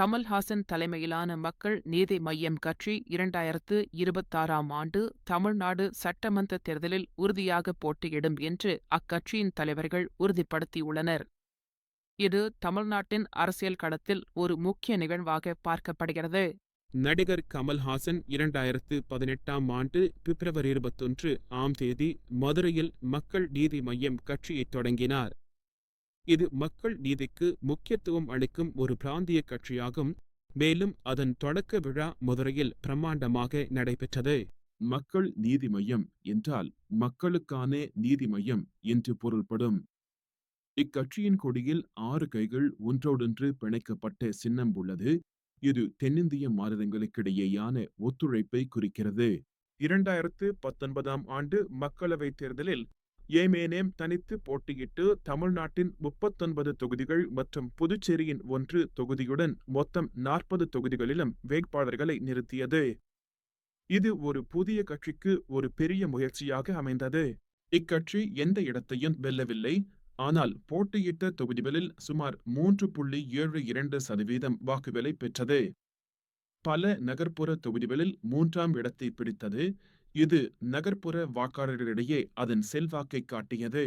கமல்ஹாசன் தலைமையிலான மக்கள் நீதி மய்யம் கட்சி 2026ஆம் ஆண்டு தமிழ்நாடு சட்டமன்ற தேர்தலில் உறுதியாக போட்டியிடும் என்று அக்கட்சியின் தலைவர்கள் உறுதிப்படுத்தியுள்ளனர். இது தமிழ்நாட்டின் அரசியல் களத்தில் ஒரு முக்கிய நிகழ்வாக பார்க்கப்படுகிறது. நடிகர் கமல்ஹாசன் 2018ஆம் ஆண்டு பிப்ரவரி 21ஆம் தேதி மதுரையில் மக்கள் நீதி மய்யம் கட்சியைத் தொடங்கினார். இது மக்கள் நீதிக்கு முக்கியத்துவம் அளிக்கும் ஒரு பிராந்திய கட்சியாகும். மேலும் அதன் தொடக்க விழா மதுரையில் பிரம்மாண்டமாக நடைபெற்றது. மக்கள் நீதி மய்யம் என்றால் மக்களுக்கான நீதி மய்யம் என்று பொருள்படும். இக்கட்சியின் கொடியில் 6 கைகள் ஒன்றோடொன்று பிணைக்கப்பட்ட சின்னம் உள்ளது. இது தென்னிந்திய மாநிலங்களுக்கிடையேயான ஒத்துழைப்பை குறிக்கிறது. 2019ஆம் ஆண்டு மக்களவைத் தேர்தலில் ஏமேனேம் தனித்து போட்டியிட்டு தமிழ்நாட்டின் 39 தொகுதிகள் மற்றும் புதுச்சேரியின் 1 தொகுதியுடன் மொத்தம் 40 தொகுதிகளிலும் வேட்பாளர்களை நிறுத்தியது. இது ஒரு புதிய கட்சிக்கு ஒரு பெரிய முயற்சியாக அமைந்தது. இக்கட்சி எந்த இடத்தையும் வெல்லவில்லை. ஆனால் போட்டியிட்ட தொகுதிகளில் சுமார் 3.72% வாக்குகளை பெற்றது. பல நகர்ப்புற தொகுதிகளில் 3ஆம் இடத்தை பிடித்தது. இது நகர்ப்புற வாக்காளர்களிடையே அதன் செல்வாக்கை காட்டியது.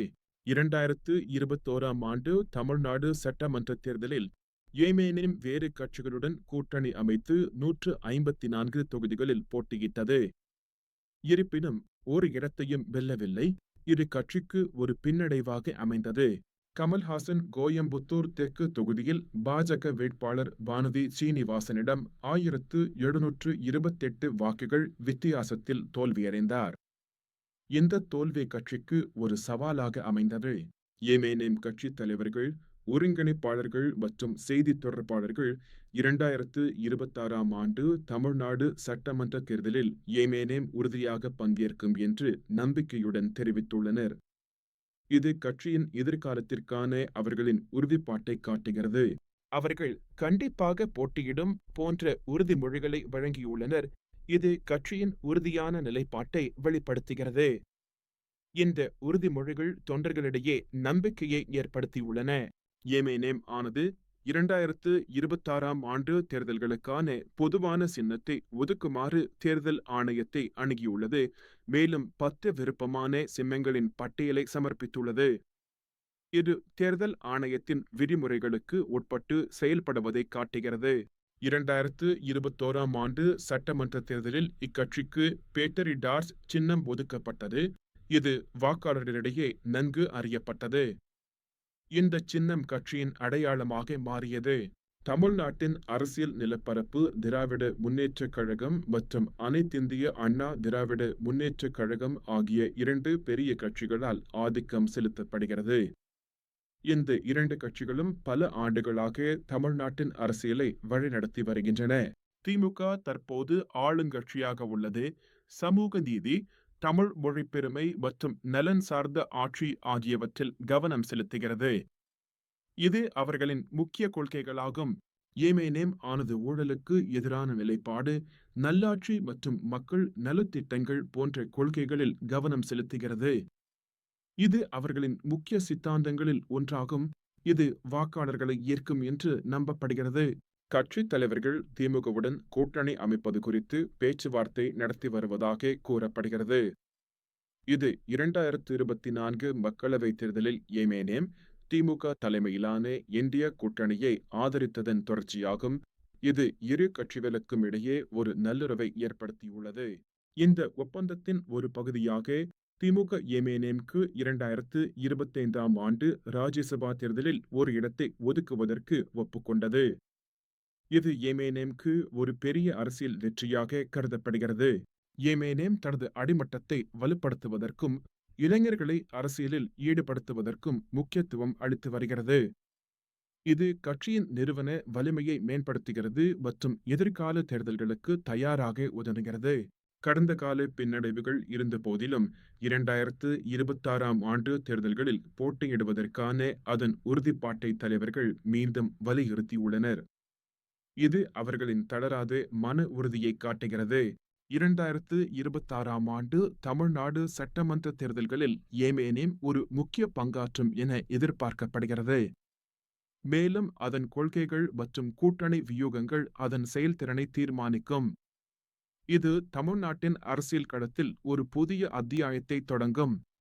2021ஆம் ஆண்டு தமிழ்நாடு சட்டமன்ற தேர்தலில் ஏமேனேம் வேறு கட்சிகளுடன் கூட்டணி அமைத்து 154 தொகுதிகளில் போட்டியிட்டது. இருப்பினும் ஒரு இடத்தையும் வெல்லவில்லை. இது கட்சிக்கு ஒரு பின்னடைவாக அமைந்தது. கமல்ஹாசன் கோயம்புத்தூர் தெற்கு தொகுதியில் பாஜக வேட்பாளர் வானதி சீனிவாசனிடம் 1728 வாக்குகள் வித்தியாசத்தில் தோல்வியடைந்தார். இந்த தோல்வி கட்சிக்கு ஒரு சவாலாக அமைந்தது. ஏமேனேம் கட்சி தலைவர்கள், ஒருங்கிணைப்பாளர்கள் மற்றும் செய்தி தொடர்பாளர்கள் 2026ஆம் ஆண்டு தமிழ்நாடு சட்டமன்ற தேர்தலில் ஏமேனேம் உறுதியாக பங்கேற்கும் என்று நம்பிக்கையுடன் தெரிவித்துள்ளனர். இது கட்சியின் எதிர்காலத்திற்கான அவர்களின் உறுதிப்பாட்டை காட்டுகிறது. அவர்கள் கண்டிப்பாக போட்டியிடும் போன்ற உறுதிமொழிகளை வழங்கியுள்ளனர். இது கட்சியின் உறுதியான நிலைப்பாட்டை வெளிப்படுத்துகிறது. இந்த உறுதிமொழிகள் தொண்டர்களிடையே நம்பிக்கையை ஏற்படுத்தியுள்ளன. ஏமேனேம் ஆனது 2026ஆம் ஆண்டு தேர்தல்களுக்கான பொதுவான சின்னத்தை ஒதுக்குமாறு தேர்தல் ஆணையத்தை அணுகியுள்ளது. மேலும் 10 விருப்பமான சின்னங்களின் பட்டியலை சமர்ப்பித்துள்ளது. இது தேர்தல் ஆணையத்தின் விதிமுறைகளுக்கு உட்பட்டு செயல்படுவதை காட்டுகிறது. 2021ஆம் ஆண்டு சட்டமன்ற தேர்தலில் இக்கட்சிக்கு பேட்டரி டார்ச் சின்னம் ஒதுக்கப்பட்டது. இது வாக்காளர்களிடையே நன்கு அறியப்பட்டது. இந்த சின்னம் கட்சியின் அடையாளமாக மாறியது. தமிழ்நாட்டின் அரசியல் நிலப்பரப்பு திராவிட முன்னேற்றக் கழகம் மற்றும் அனைத்திந்திய அண்ணா திராவிட முன்னேற்றக் கழகம் ஆகிய 2 பெரிய கட்சிகளால் ஆதிக்கம் செலுத்தப்படுகிறது. இந்த 2 கட்சிகளும் பல ஆண்டுகளாக தமிழ்நாட்டின் அரசியலை வழிநடத்தி வருகின்றன. திமுக தற்போது ஆளுங்கட்சியாக உள்ளது. சமூக நீதி, தமிழ் மொழி பெருமை மற்றும் நலன் சார்ந்த ஆட்சி ஆகியவற்றில் கவனம் செலுத்துகிறது. இது அவர்களின் முக்கிய கொள்கைகளாகும். ஏமேனேம் ஆனது ஊழலுக்கு எதிரான நிலைப்பாடு, நல்லாட்சி மற்றும் மக்கள் நலத்திட்டங்கள் போன்ற கொள்கைகளில் கவனம் செலுத்துகிறது. இது அவர்களின் முக்கிய சித்தாந்தங்களில் ஒன்றாகும். இது வாக்காளர்களை ஈர்க்கும் என்று நம்பப்படுகிறது. கட்சித் தலைவர்கள் திமுகவுடன் கூட்டணி அமைப்பது குறித்து பேச்சுவார்த்தை நடத்தி வருவதாக கூறப்படுகிறது. இது 2024 மக்களவைத் தேர்தலில் ஏமேனேம் திமுக தலைமையிலான இந்திய கூட்டணியை ஆதரித்ததன் தொடர்ச்சியாகும். இது இரு கட்சிகளுக்கும் இடையே ஒரு நல்லுறவை ஏற்படுத்தியுள்ளது. இந்த ஒப்பந்தத்தின் ஒரு பகுதியாக திமுக ஏமேனேம்க்கு 2025ஆம் ஆண்டு ராஜ்யசபா தேர்தலில் ஒரு இடத்தை ஒதுக்குவதற்கு ஒப்புக்கொண்டது. இது ஏமேனேம்க்கு ஒரு பெரிய அரசியல் வெற்றியாக கருதப்படுகிறது. ஏமேனேம் தனது அடிமட்டத்தை வலுப்படுத்துவதற்கும் இளைஞர்களை அரசியலில் ஈடுபடுத்துவதற்கும் முக்கியத்துவம் அளித்து வருகிறது. இது கட்சியின் நிறுவன வலிமையை மேம்படுத்துகிறது மற்றும் எதிர்கால தேர்தல்களுக்கு தயாராக உதவுகிறது. கடந்த கால பின்னடைவுகள் இருந்த போதிலும் 2026ஆம் ஆண்டு தேர்தல்களில் போட்டியிடுவதற்கான அதன் உறுதிப்பாட்டை தலைவர்கள் மீண்டும் வலியுறுத்தியுள்ளனர். இது அவர்களின் தளராத மன உறுதியை காட்டுகிறது. 2026ஆம் ஆண்டு தமிழ்நாடு சட்டமன்ற தேர்தல்களில் ஏமேனேம் ஒரு முக்கிய பங்காற்றும் என எதிர்பார்க்கப்படுகிறது. மேலும் அதன் கொள்கைகள் மற்றும் கூட்டணி வியூகங்கள் அதன் செயல்திறனை தீர்மானிக்கும். இது தமிழ்நாட்டின் அரசியல் களத்தில் ஒரு புதிய அத்தியாயத்தை தொடங்கும்.